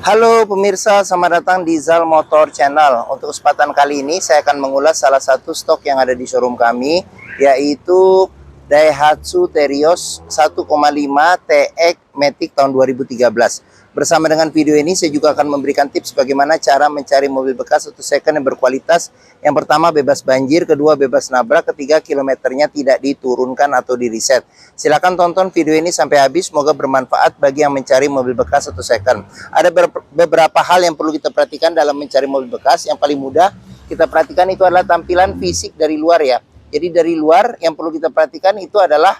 Halo pemirsa, selamat datang di Zal Motor Channel. Untuk kesempatan kali ini saya akan mengulas salah satu stok yang ada di showroom kami, yaitu Daihatsu Terios 1,5 TX Matic tahun 2013. Bersama dengan video ini saya juga akan memberikan tips bagaimana cara mencari mobil bekas atau second yang berkualitas. Yang pertama bebas banjir, kedua bebas nabrak, ketiga kilometernya tidak diturunkan atau di reset. Silahkan tonton video ini sampai habis, semoga bermanfaat bagi yang mencari mobil bekas atau second. Ada beberapa hal yang perlu kita perhatikan dalam mencari mobil bekas. Yang paling mudah kita perhatikan itu adalah tampilan fisik dari luar ya. Jadi dari luar yang perlu kita perhatikan itu adalah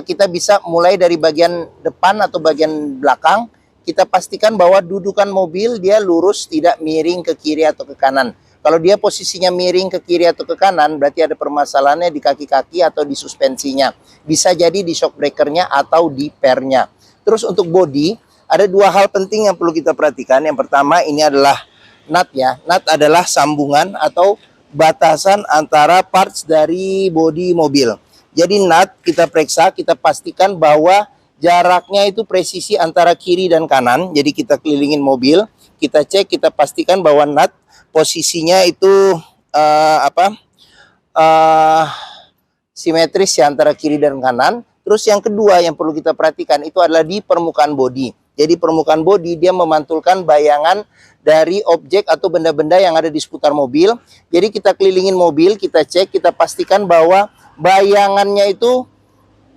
kita bisa mulai dari bagian depan atau bagian belakang. Kita pastikan bahwa dudukan mobil dia lurus, tidak miring ke kiri atau ke kanan. Kalau dia posisinya miring ke kiri atau ke kanan, berarti ada permasalahannya di kaki-kaki atau di suspensinya. Bisa jadi di shock breakernya atau di pernya. Terus untuk bodi, ada dua hal penting yang perlu kita perhatikan. Yang pertama ini adalah nut ya. Nut adalah sambungan atau batasan antara parts dari bodi mobil. Jadi nut kita periksa, kita pastikan bahwa jaraknya itu presisi antara kiri dan kanan. Jadi kita kelilingin mobil, kita cek, kita pastikan bahwa nut posisinya itu simetris ya antara kiri dan kanan. Terus yang kedua yang perlu kita perhatikan itu adalah di permukaan bodi. Jadi permukaan bodi dia memantulkan bayangan dari objek atau benda-benda yang ada di seputar mobil. Jadi kita kelilingin mobil, kita cek, kita pastikan bahwa bayangannya itu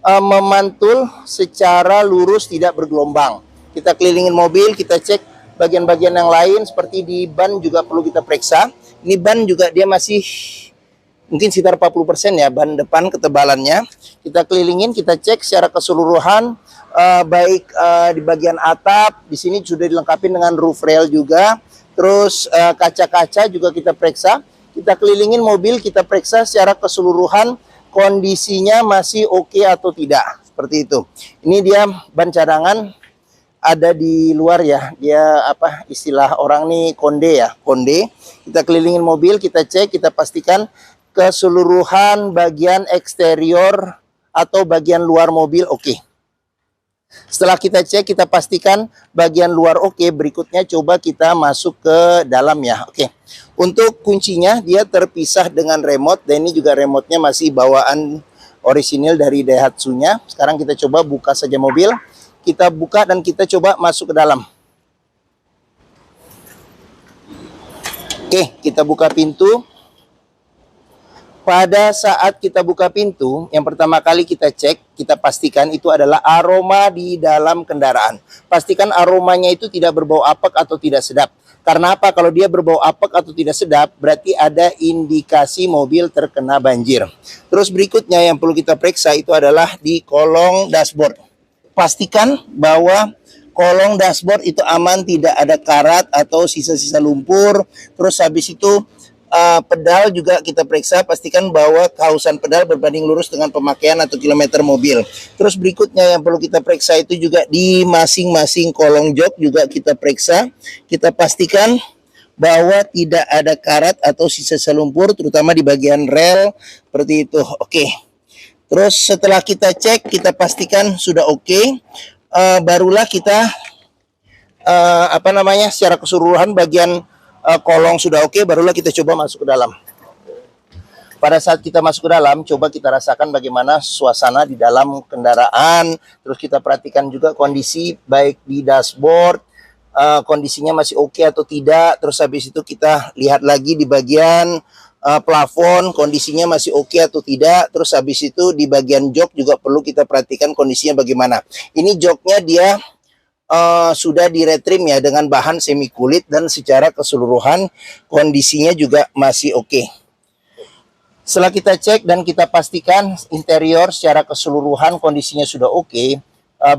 memantul secara lurus, tidak bergelombang. Kita kelilingin mobil, kita cek bagian-bagian yang lain seperti di ban juga perlu kita periksa. Ini ban juga dia masih mungkin sekitar 40% ya ban depan ketebalannya. Kita kelilingin, kita cek secara keseluruhan baik di bagian atap, di sini sudah dilengkapi dengan roof rail juga. Terus kaca-kaca juga kita periksa. Kita kelilingin mobil, kita periksa secara keseluruhan kondisinya masih oke atau tidak, seperti itu. Ini dia ban cadangan ada di luar ya, dia apa istilah orang nih konde ya, konde. Kita kelilingin mobil, kita cek, kita pastikan keseluruhan bagian eksterior atau bagian luar mobil oke. Setelah kita cek, kita pastikan bagian luar oke, berikutnya coba kita masuk ke dalam ya. Oke. Untuk kuncinya dia terpisah dengan remote, dan ini juga remote-nya masih bawaan orisinil dari Daihatsu-nya. Sekarang kita coba buka saja mobil. Kita buka dan kita coba masuk ke dalam. Oke, kita buka pintu. Pada saat kita buka pintu, yang pertama kali kita cek, kita pastikan itu adalah aroma di dalam kendaraan. Pastikan aromanya itu tidak berbau apek atau tidak sedap. Karena apa? Kalau dia berbau apek atau tidak sedap, berarti ada indikasi mobil terkena banjir. Terus berikutnya yang perlu kita periksa itu adalah di kolong dashboard. Pastikan bahwa kolong dashboard itu aman, tidak ada karat atau sisa-sisa lumpur. Terus habis itu pedal juga kita periksa, pastikan bahwa kausan pedal berbanding lurus dengan pemakaian atau kilometer mobil. Terus berikutnya yang perlu kita periksa itu juga di masing-masing kolong jok juga kita periksa. Kita pastikan bahwa tidak ada karat atau sisa lumpur, terutama di bagian rel seperti itu. Oke. Terus setelah kita cek, kita pastikan sudah oke. Barulah kita secara keseluruhan bagian kolong sudah oke, barulah kita coba masuk ke dalam. Pada saat kita masuk ke dalam, coba kita rasakan bagaimana suasana di dalam kendaraan. Terus kita perhatikan juga kondisi baik di dashboard, kondisinya masih oke atau tidak. Terus habis itu kita lihat lagi di bagian plafon, kondisinya masih oke atau tidak. Terus habis itu di bagian jok juga perlu kita perhatikan kondisinya bagaimana. Ini joknya dia sudah diretrim ya dengan bahan semi kulit, dan secara keseluruhan kondisinya juga masih oke. Setelah kita cek dan kita pastikan interior secara keseluruhan kondisinya sudah oke,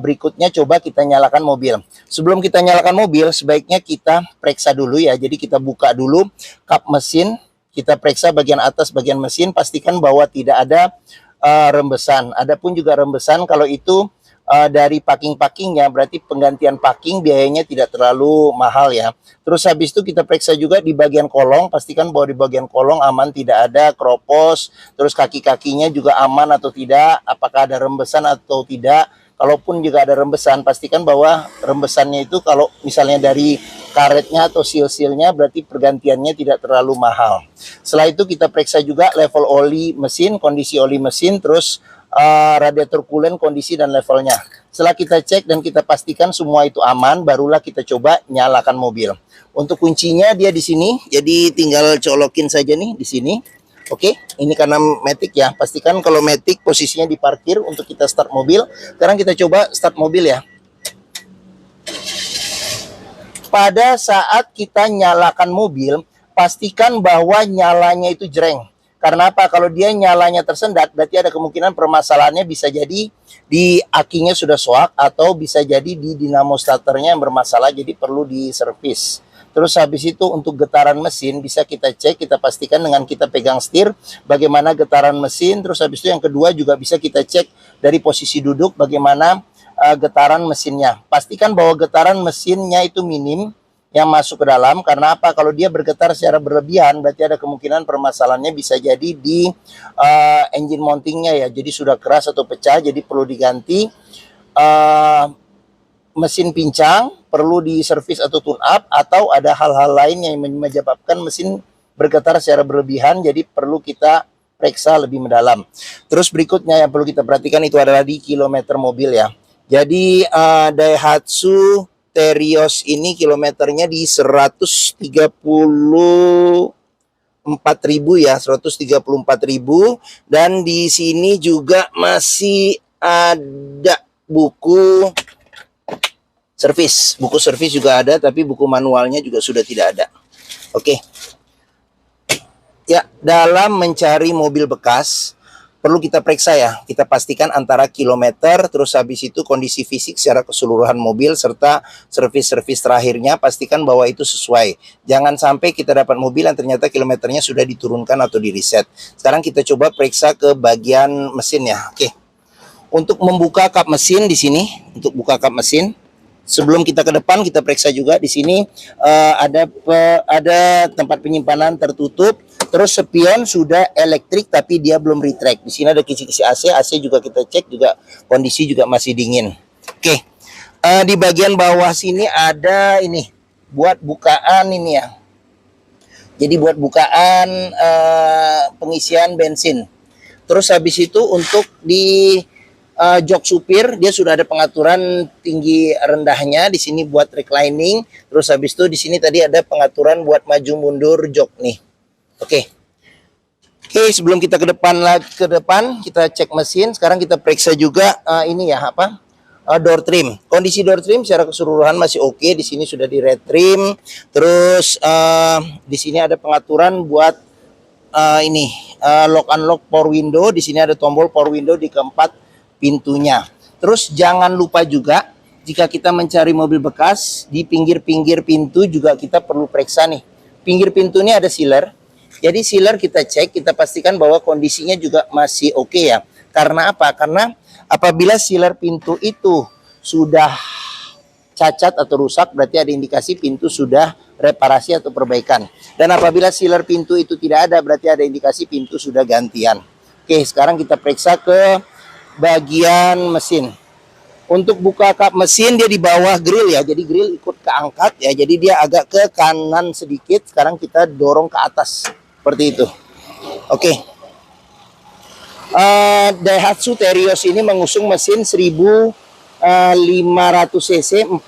berikutnya coba kita nyalakan mobil. Sebelum kita nyalakan mobil, sebaiknya kita periksa dulu ya. Jadi kita buka dulu kap mesin, kita periksa bagian atas bagian mesin, pastikan bahwa tidak ada rembesan. Adapun juga rembesan, kalau itu dari packing-packingnya, berarti penggantian packing biayanya tidak terlalu mahal ya. Terus habis itu kita periksa juga di bagian kolong, pastikan bahwa di bagian kolong aman, tidak ada keropos. Terus kaki-kakinya juga aman atau tidak, apakah ada rembesan atau tidak. Kalaupun juga ada rembesan, pastikan bahwa rembesannya itu kalau misalnya dari karetnya atau seal-sealnya, berarti pergantiannya tidak terlalu mahal. Setelah itu kita periksa juga level oli mesin, kondisi oli mesin, terus radiator coolant, kondisi dan levelnya. Setelah kita cek dan kita pastikan semua itu aman, barulah kita coba nyalakan mobil. Untuk kuncinya dia di sini, jadi tinggal colokin saja nih di sini. Oke, ini karena matic ya. Pastikan kalau matic posisinya di parkir untuk kita start mobil. Sekarang kita coba start mobil ya. Pada saat kita nyalakan mobil, pastikan bahwa nyalanya itu jreng. Karena apa? Kalau dia nyalanya tersendat, berarti ada kemungkinan permasalahannya bisa jadi di akinya sudah soak, atau bisa jadi di dinamo starternya yang bermasalah, jadi perlu diservis. Terus habis itu untuk getaran mesin bisa kita cek, kita pastikan dengan kita pegang setir bagaimana getaran mesin. Terus habis itu yang kedua juga bisa kita cek dari posisi duduk bagaimana getaran mesinnya. Pastikan bahwa getaran mesinnya itu minim yang masuk ke dalam. Karena apa? Kalau dia bergetar secara berlebihan, berarti ada kemungkinan permasalahannya bisa jadi di engine mountingnya ya. Jadi sudah keras atau pecah, jadi perlu diganti. Mesin pincang, perlu diservis atau tune up, atau ada hal-hal lain yang menyebabkan mesin bergetar secara berlebihan, jadi perlu kita periksa lebih mendalam. Terus berikutnya yang perlu kita perhatikan itu adalah di kilometer mobil ya. Jadi Daihatsu Terios ini kilometernya di 134.000 ya, 134.000. Dan di sini juga masih ada buku servis. Buku servis juga ada, tapi buku manualnya juga sudah tidak ada. Oke. Ya, dalam mencari mobil bekas perlu kita periksa ya, kita pastikan antara kilometer, terus habis itu kondisi fisik secara keseluruhan mobil, serta servis-servis terakhirnya, pastikan bahwa itu sesuai. Jangan sampai kita dapat mobil yang ternyata kilometernya sudah diturunkan atau di reset. Sekarang kita coba periksa ke bagian mesin ya. Oke. Untuk membuka kap mesin di sini, untuk buka kap mesin, sebelum kita ke depan kita periksa juga di sini ada tempat penyimpanan tertutup. Terus spion sudah elektrik tapi dia belum retract. Di sini ada kisi-kisi AC, AC juga kita cek juga kondisi juga masih dingin. Oke. Di bagian bawah sini ada ini buat bukaan ini ya. Jadi buat bukaan pengisian bensin. Terus habis itu untuk di jok supir dia sudah ada pengaturan tinggi rendahnya. Di sini buat reclining. Terus habis itu di sini tadi ada pengaturan buat maju mundur jok nih. Oke, sebelum kita ke depan kita cek mesin. Sekarang kita periksa juga ini ya door trim. Kondisi door trim secara keseluruhan masih oke. Di sini sudah di red trim. Terus di sini ada pengaturan buat lock unlock power window. Di sini ada tombol power window di keempat pintunya. Terus jangan lupa juga jika kita mencari mobil bekas di pinggir-pinggir pintu juga kita perlu periksa nih. Pinggir pintu ini ada sealer. Jadi sealer kita cek, kita pastikan bahwa kondisinya juga masih oke ya. Karena apa? Karena apabila sealer pintu itu sudah cacat atau rusak, berarti ada indikasi pintu sudah reparasi atau perbaikan. Dan apabila sealer pintu itu tidak ada, berarti ada indikasi pintu sudah gantian. Oke, sekarang kita periksa ke bagian mesin. Untuk buka kap mesin dia di bawah grill ya. Jadi grill ikut keangkat ya. Jadi dia agak ke kanan sedikit. Sekarang kita dorong ke atas. Seperti itu. Oke. Daihatsu Terios ini mengusung mesin 1500 cc 4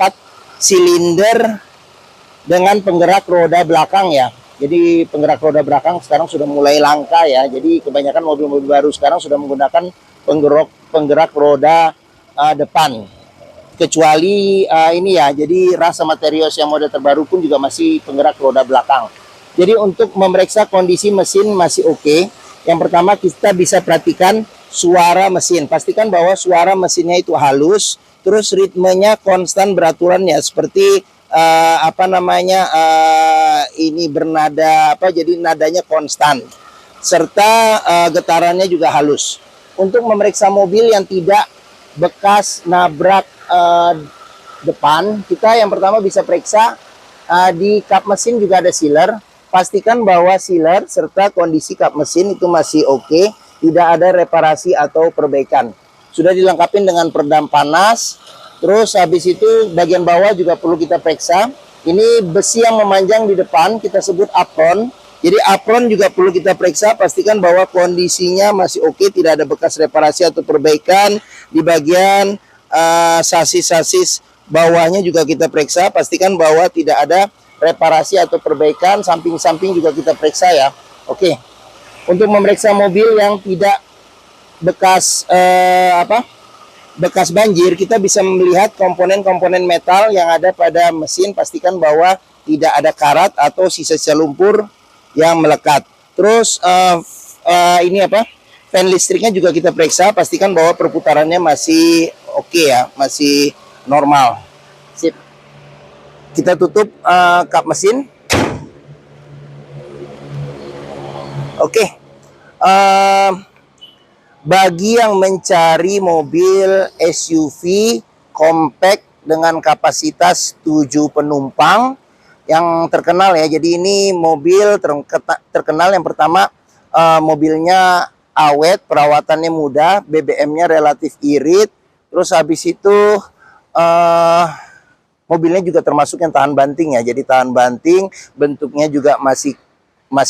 silinder dengan penggerak roda belakang ya. Jadi penggerak roda belakang sekarang sudah mulai langka ya. Jadi kebanyakan mobil-mobil baru sekarang sudah menggunakan penggerak roda depan. Kecuali ini ya. Jadi Rasa Terios yang model terbaru pun juga masih penggerak roda belakang. Jadi untuk memeriksa kondisi mesin masih oke. Yang pertama kita bisa perhatikan suara mesin. Pastikan bahwa suara mesinnya itu halus. Terus ritmenya konstan beraturannya. Seperti ini bernada jadi nadanya konstan. Serta getarannya juga halus. Untuk memeriksa mobil yang tidak bekas nabrak depan, kita yang pertama bisa periksa di kap mesin juga ada sealer. Pastikan bahwa sealer serta kondisi kap mesin itu masih oke, tidak ada reparasi atau perbaikan. Sudah dilengkapi dengan peredam panas. Terus habis itu bagian bawah juga perlu kita periksa. Ini besi yang memanjang di depan, kita sebut apron. Jadi apron juga perlu kita periksa, pastikan bahwa kondisinya masih oke, tidak ada bekas reparasi atau perbaikan. Di bagian sasis-sasis bawahnya juga kita periksa, pastikan bahwa tidak ada reparasi atau perbaikan. Samping-samping juga kita periksa ya. Oke. Untuk memeriksa mobil yang tidak bekas bekas banjir, kita bisa melihat komponen-komponen metal yang ada pada mesin. Pastikan bahwa tidak ada karat atau sisa-sisa lumpur yang melekat. Terus ini fan listriknya juga kita periksa, pastikan bahwa perputarannya masih oke ya, masih normal. Sip. Kita tutup kap mesin. Oke. Bagi yang mencari mobil SUV compact dengan kapasitas 7 penumpang yang terkenal ya. Jadi ini mobil terkenal yang pertama, mobilnya awet, perawatannya mudah, BBM-nya relatif irit. Terus habis itu mobilnya juga termasuk yang tahan banting ya. Jadi tahan banting, bentuknya juga masih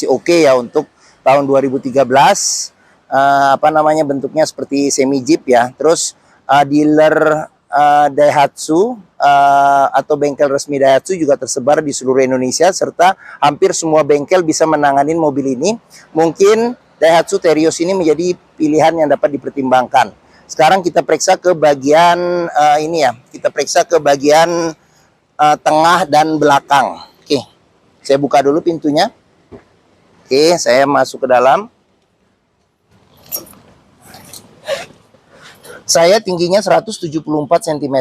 oke ya untuk tahun 2013. Bentuknya seperti semi jeep ya. Terus dealer Daihatsu atau bengkel resmi Daihatsu juga tersebar di seluruh Indonesia, serta hampir semua bengkel bisa menanganin mobil ini. Mungkin Daihatsu Terios ini menjadi pilihan yang dapat dipertimbangkan. Sekarang kita periksa ke bagian kita periksa ke bagian tengah dan belakang. Oke, saya buka dulu pintunya. Oke, saya masuk ke dalam. Saya tingginya 174 cm.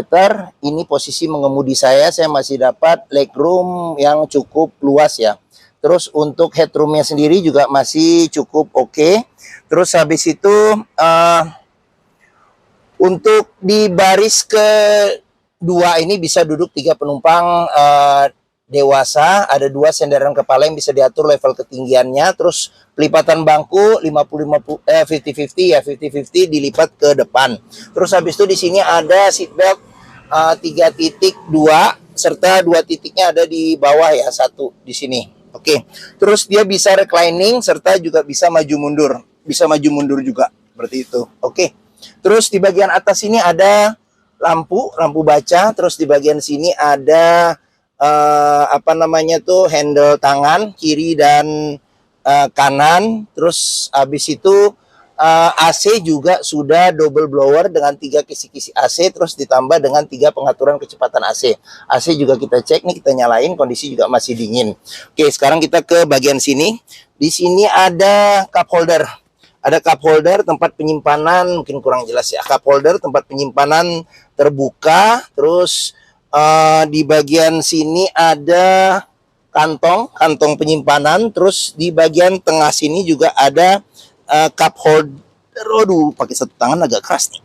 Ini posisi mengemudi saya masih dapat legroom yang cukup luas ya. Terus untuk headroomnya sendiri juga masih cukup oke. Terus habis itu untuk di baris kedua ini bisa duduk 3 penumpang dewasa. Ada 2 senderan kepala yang bisa diatur level ketinggiannya. Terus pelipatan bangku 50-50 ya, 50-50 dilipat ke depan. Terus habis itu di sini ada seatbelt 3.2 serta 2 titiknya ada di bawah ya, 1 di sini. Oke. Terus dia bisa reclining serta juga bisa maju mundur. Bisa maju mundur juga seperti itu. Oke. Terus di bagian atas ini ada lampu baca. Terus di bagian sini ada handle tangan kiri dan kanan. Terus habis itu AC juga sudah double blower dengan 3 kisi-kisi AC, terus ditambah dengan 3 pengaturan kecepatan AC. AC juga kita cek nih, kita nyalain, kondisi juga masih dingin. Oke, sekarang kita ke bagian sini. Di sini ada cup holder. Ada cup holder tempat penyimpanan, mungkin kurang jelas ya. Cup holder tempat penyimpanan terbuka. Terus di bagian sini ada kantong penyimpanan. Terus di bagian tengah sini juga ada cup holder. Aduh, pakai 1 tangan agak keras nih.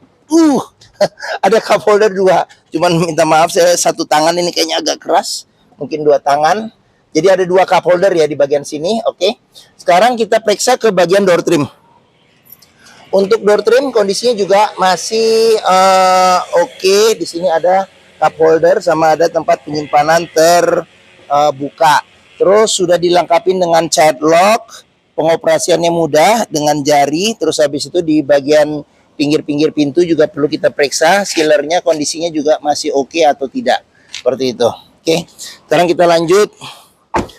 Ada cup holder 2. Cuman minta maaf, saya 1 tangan ini kayaknya agak keras. Mungkin 2 tangan. Jadi ada 2 cup holder ya di bagian sini. Oke. Sekarang kita periksa ke bagian door trim. Untuk door trim kondisinya juga masih oke. Di sini ada cup holder sama ada tempat penyimpanan terbuka. Terus sudah dilengkapi dengan child lock, pengoperasiannya mudah dengan jari. Terus habis itu di bagian pinggir-pinggir pintu juga perlu kita periksa sealernya, kondisinya juga masih oke atau tidak. Seperti itu. Oke. Sekarang kita lanjut.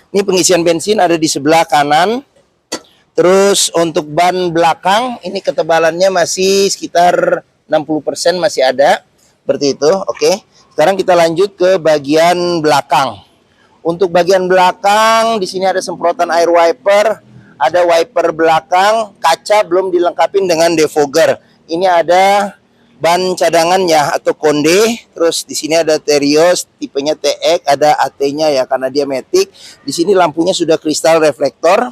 Ini pengisian bensin ada di sebelah kanan. Terus untuk ban belakang ini ketebalannya masih sekitar 60% masih ada. Seperti itu. Oke. Sekarang kita lanjut ke bagian belakang. Untuk bagian belakang di sini ada semprotan air wiper, ada wiper belakang, kaca belum dilengkapi dengan defogger. Ini ada ban cadangan ya atau konde. Terus di sini ada Terios tipenya TX, ada AT-nya ya karena dia matic. Di sini lampunya sudah kristal reflektor.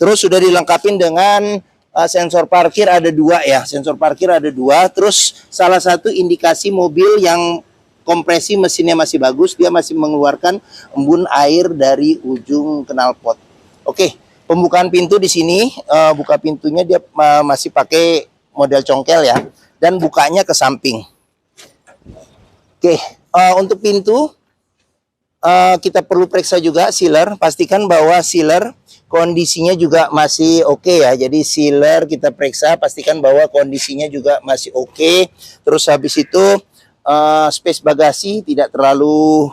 Terus sudah dilengkapi dengan sensor parkir ada 2 ya, sensor parkir ada 2. Terus salah satu indikasi mobil yang kompresi mesinnya masih bagus, dia masih mengeluarkan embun air dari ujung knalpot. Oke, pembukaan pintu di sini, buka pintunya dia masih pakai model congkel ya, dan bukanya ke samping. Oke, untuk pintu kita perlu periksa juga sealer, pastikan bahwa sealer kondisinya juga masih oke ya. Jadi sealer kita periksa, pastikan bahwa kondisinya juga masih oke. Terus habis itu space bagasi tidak terlalu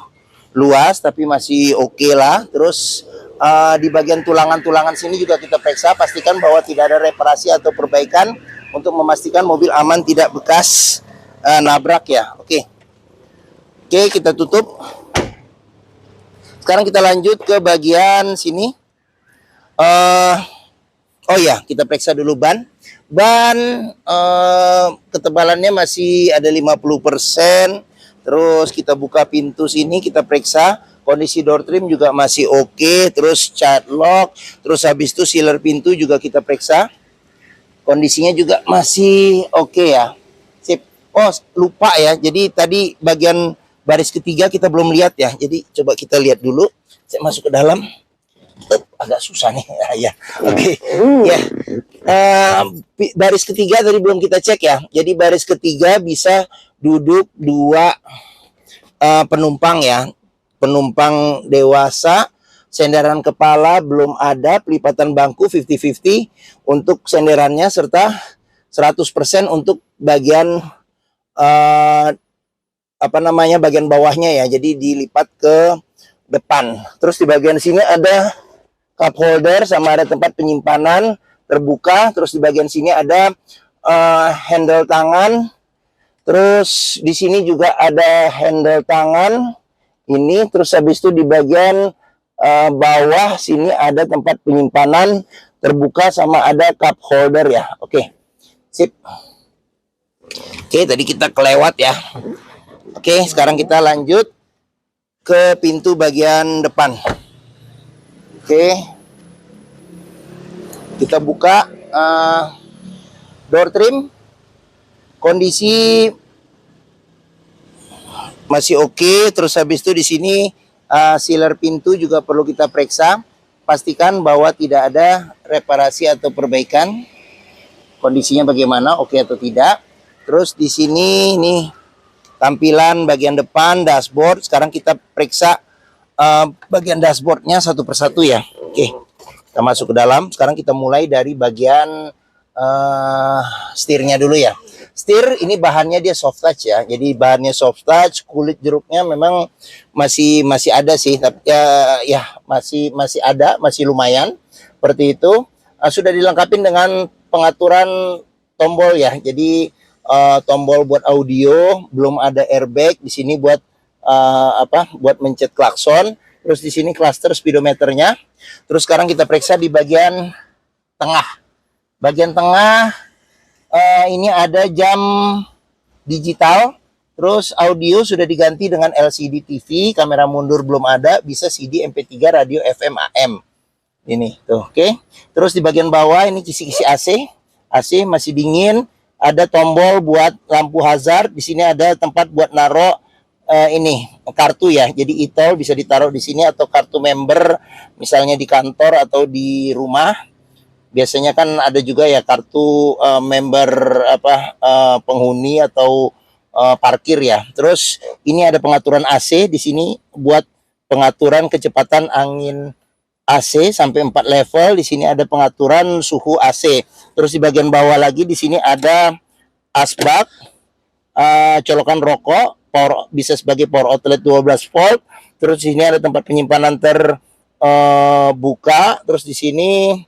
luas tapi masih oke lah. Terus di bagian tulangan-tulangan sini juga kita periksa, pastikan bahwa tidak ada reparasi atau perbaikan untuk memastikan mobil aman tidak bekas nabrak ya. Oke, kita tutup. Sekarang kita lanjut ke bagian sini. Oh ya, kita periksa dulu ban. Ban ketebalannya masih ada 50%. Terus kita buka pintu sini, kita periksa. Kondisi door trim juga masih oke. Terus child lock. Terus habis itu sealer pintu juga kita periksa. Kondisinya juga masih oke ya. Sip. Oh, lupa ya. Jadi tadi bagian baris ketiga kita belum lihat ya. Jadi coba kita lihat dulu. Saya masuk ke dalam. Agak susah nih. Ya, oke. Ya. Baris ketiga tadi belum kita cek ya. Jadi baris ketiga bisa duduk 2 penumpang ya. Penumpang dewasa. Senderan kepala belum ada, pelipatan bangku 50-50 untuk senderannya, serta 100% untuk bagian bagian bawahnya ya. Jadi dilipat ke depan. Terus di bagian sini ada cup holder sama ada tempat penyimpanan terbuka. Terus di bagian sini ada handle tangan. Terus di sini juga ada handle tangan ini. Terus habis itu di bagian bawah sini ada tempat penyimpanan terbuka sama ada cup holder ya. Oke. Sip. Oke, tadi kita kelewat ya. Oke, sekarang kita lanjut ke pintu bagian depan. Oke. Kita buka door trim. Kondisi masih oke. Terus habis itu di sini sealer pintu juga perlu kita periksa. Pastikan bahwa tidak ada reparasi atau perbaikan. Kondisinya bagaimana, oke atau tidak. Terus di sini nih tampilan bagian depan dashboard. Sekarang kita periksa bagian dashboardnya satu persatu ya. Oke, kita masuk ke dalam. Sekarang kita mulai dari bagian setirnya dulu ya. Setir ini bahannya dia soft touch ya. Jadi bahannya soft touch, kulit jeruknya memang masih ada sih, tapi ya masih ada, masih lumayan. Seperti itu. Sudah dilengkapi dengan pengaturan tombol ya. Jadi tombol buat audio, belum ada airbag di sini buat buat mencet klakson. Terus di sini cluster speedometernya. Terus sekarang kita periksa di bagian tengah. Bagian tengah ini ada jam digital, terus audio sudah diganti dengan LCD TV, kamera mundur belum ada, bisa CD, MP3, radio FM, AM. Ini tuh, oke. Terus di bagian bawah ini kisi-kisi AC. AC masih dingin, ada tombol buat lampu hazard, di sini ada tempat buat naro ini kartu ya. Jadi e-tol bisa ditaruh di sini atau kartu member misalnya di kantor atau di rumah. Biasanya kan ada juga ya kartu member penghuni atau parkir ya. Terus ini ada pengaturan AC di sini buat pengaturan kecepatan angin AC sampai 4 level. Di sini ada pengaturan suhu AC. Terus di bagian bawah lagi di sini ada asbak, colokan rokok, power, bisa sebagai power outlet 12 volt. Terus di sini ada tempat penyimpanan terbuka. Terus di sini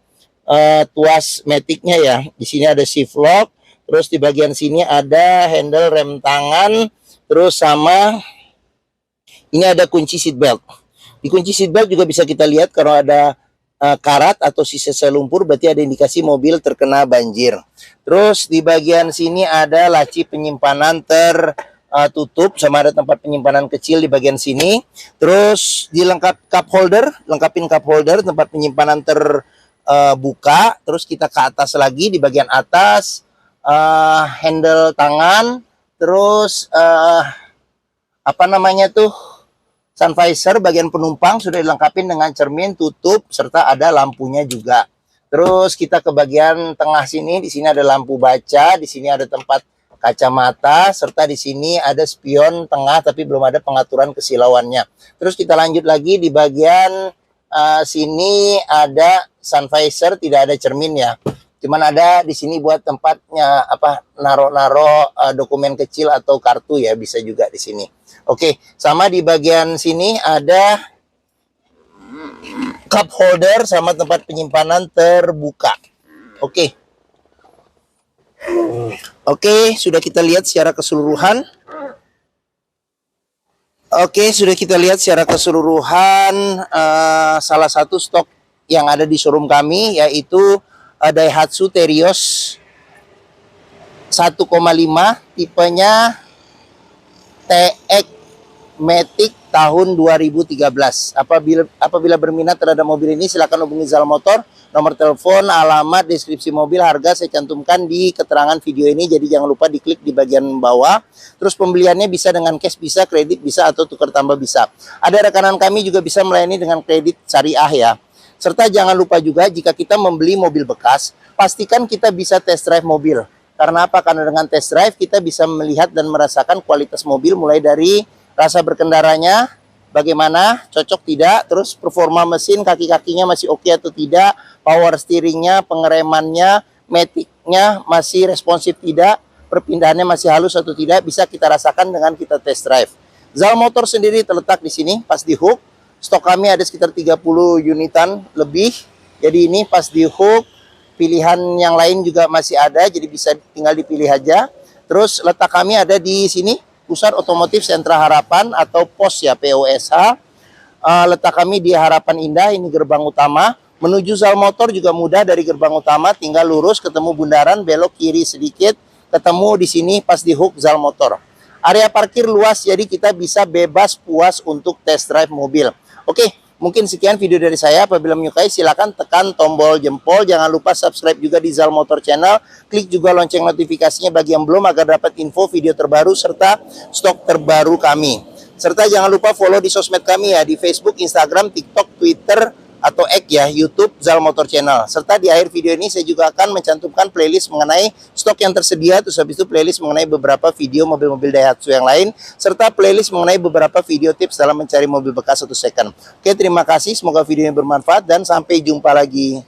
tuas maticnya ya. Di sini ada shift lock. Terus di bagian sini ada handle rem tangan. Terus sama ini ada kunci seat belt. Di kunci seat belt juga bisa kita lihat kalau ada karat atau sisa selumpur, berarti ada indikasi mobil terkena banjir. Terus di bagian sini ada laci penyimpanan tertutup sama ada tempat penyimpanan kecil di bagian sini. Terus dilengkap cup holder, lengkapin cup holder, tempat penyimpanan buka. Terus kita ke atas lagi, di bagian atas handle tangan. Terus sun visor bagian penumpang sudah dilengkapi dengan cermin tutup serta ada lampunya juga. Terus kita ke bagian tengah sini, di sini ada lampu baca, di sini ada tempat kacamata, serta di sini ada spion tengah tapi belum ada pengaturan kesilauannya. Terus kita lanjut lagi di bagian sini ada sun visor, tidak ada cermin ya. Cuman ada di sini buat tempatnya apa, naro-naro dokumen kecil atau kartu ya, bisa juga di sini. Oke, sama di bagian sini ada cup holder sama tempat penyimpanan terbuka. Oke. Oke, sudah kita lihat secara keseluruhan. Oke, sudah kita lihat secara keseluruhan salah satu stok yang ada di showroom kami, yaitu Daihatsu Terios 1,5 tipenya TX Matic tahun 2013. Apabila berminat terhadap mobil ini, silakan hubungi Zal Motor. Nomor telepon, alamat, deskripsi mobil, harga saya cantumkan di keterangan video ini. Jadi jangan lupa diklik di bagian bawah. Terus pembeliannya bisa dengan cash, bisa kredit, bisa atau tukar tambah bisa. Ada rekanan kami juga bisa melayani dengan kredit syariah ya. Serta jangan lupa juga jika kita membeli mobil bekas, pastikan kita bisa test drive mobil. Karena apa? Karena dengan test drive kita bisa melihat dan merasakan kualitas mobil, mulai dari rasa berkendaranya, bagaimana, cocok tidak, terus performa mesin, kaki-kakinya masih oke atau tidak, power steeringnya, pengeremannya, maticnya masih responsif tidak, perpindahannya masih halus atau tidak, bisa kita rasakan dengan kita test drive. Zal Motor sendiri terletak di sini, pas di hook. Stok kami ada sekitar 30 unitan lebih. Jadi ini pas di hook, pilihan yang lain juga masih ada, jadi bisa tinggal dipilih aja. Terus letak kami ada di sini, Pusat Otomotif Sentra Harapan atau POS ya, POSH. Letak kami di Harapan Indah, ini gerbang utama. Menuju Zal Motor juga mudah, dari gerbang utama tinggal lurus ketemu bundaran, belok kiri sedikit, ketemu di sini pas di hook Zal Motor. Area parkir luas, jadi kita bisa bebas puas untuk test drive mobil. Oke, mungkin sekian video dari saya. Apabila menyukai, silakan tekan tombol jempol. Jangan lupa subscribe juga di Zal Motor Channel. Klik juga lonceng notifikasinya bagi yang belum, agar dapat info video terbaru serta stok terbaru kami. Serta jangan lupa follow di sosmed kami ya, di Facebook, Instagram, TikTok, Twitter, atau X ya, YouTube Zal Motor Channel. Serta di akhir video ini saya juga akan mencantumkan playlist mengenai stok yang tersedia, terus habis itu playlist mengenai beberapa video mobil-mobil Daihatsu yang lain, serta playlist mengenai beberapa video tips dalam mencari mobil bekas atau second. Oke, terima kasih, semoga video ini bermanfaat dan sampai jumpa lagi.